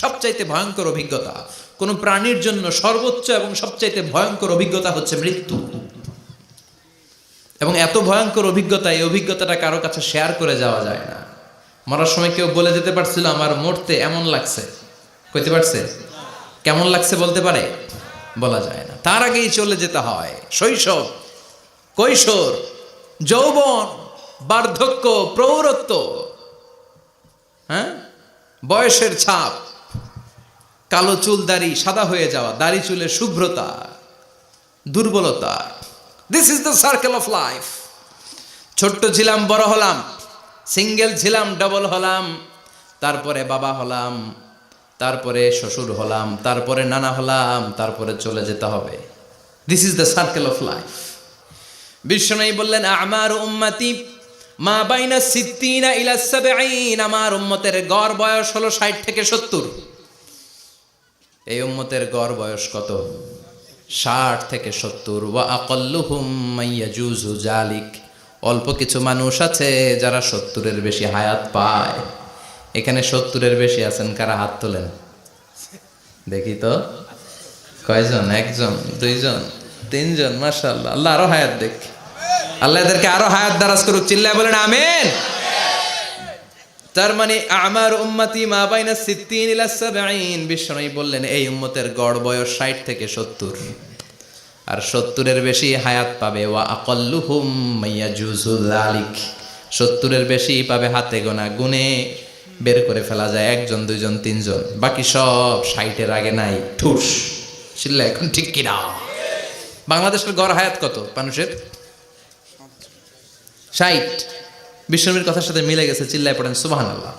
সবচাইতে ভয়ঙ্কর অভিজ্ঞতা, কোন প্রাণীর জন্য সর্বোচ্চ এবং সবচাইতে ভয়ঙ্কর অভিজ্ঞতা হচ্ছে মৃত্যু। এবং এত ভয়ঙ্কর অভিজ্ঞতা, এই অভিজ্ঞতাটা কারো কাছে শেয়ার করে যাওয়া যায় না। মরার সময় কেউ বলে যেতে পারছিল আমার মরতে এমন লাগছে, কইতে পারছে? কেমন লাগছে বলতে পারে? বলা যায় না। তার আগেই চলে যেতে হয় শৈশব, কৈশোর, যৌবন, বার্ধক্য, প্রৌঢ়ত্ব, হ্যাঁ, বয়সের ছাপ, কালো চুল দাড়ি সাদা হয়ে যাওয়া, দাড়ি চুলের শুভ্রতা, দুর্বলতা। This is the circle of life. ছোট্ট ছিলাম, বড় হলাম, সিঙ্গেল ছিলাম, ডাবল হলাম, তারপরে বাবা হলাম, তারপরে শ্বশুর হলাম, তারপরে নানা হলাম, তারপরে চলে যেতে হবে। This is the circle of life. বিশ্বনবী বললেন আমারু উম্মতি মা বাইনা সিত্তিনা ইলা সাবঈন, আমার উম্মতের গড় বয়স হলো 60 থেকে 70। এই উম্মতের গড় বয়স কত? 60 থেকে 70। ওয়া আকাল্লুহুম মাইয়াজুজু জালিক, অল্প কিছু মানুষ আছে যারা 70-এর বেশি হায়াত পায়। এখানে 70-এর বেশি আছেন কারা? হাত তোলেন দেখি তো। কয়জন? একজন, দুইজন, তিনজন। মাশাআল্লাহ, আল্লাহ আরো হায়াত দেখ, আল্লাহ এদেরকে আরো হায়াত দারাজ করুক। চিল্লায় বলেন আমিন। তার মানে আমার উম্মতি মা বাইনা সিত্তিন ইলা সাবঈন, বিশ্বনবী বললেন এই উম্মতের গড় বয়স 60 থেকে 70, আর 70-এর বেশি হায়াত পাবে। ওয়া আকাল্লুহুম মাইয়াজুজু যালিক, 70-এর বেশি পাবে হাতে গোনা, গুনে বের করে ফেলা যায় একজন, দুইজন, তিনজন। বাকি সব 60-এর আগে নাই, ঠুস। চিল্লা এখন ঠিক কিনা? বাংলাদেশের গড় হায়াত কত মানুষের? 60। বিশ্বনবীর কথার সাথে মিলে গেছে। চিল্লায় পড়েন সুবহানাল্লাহ।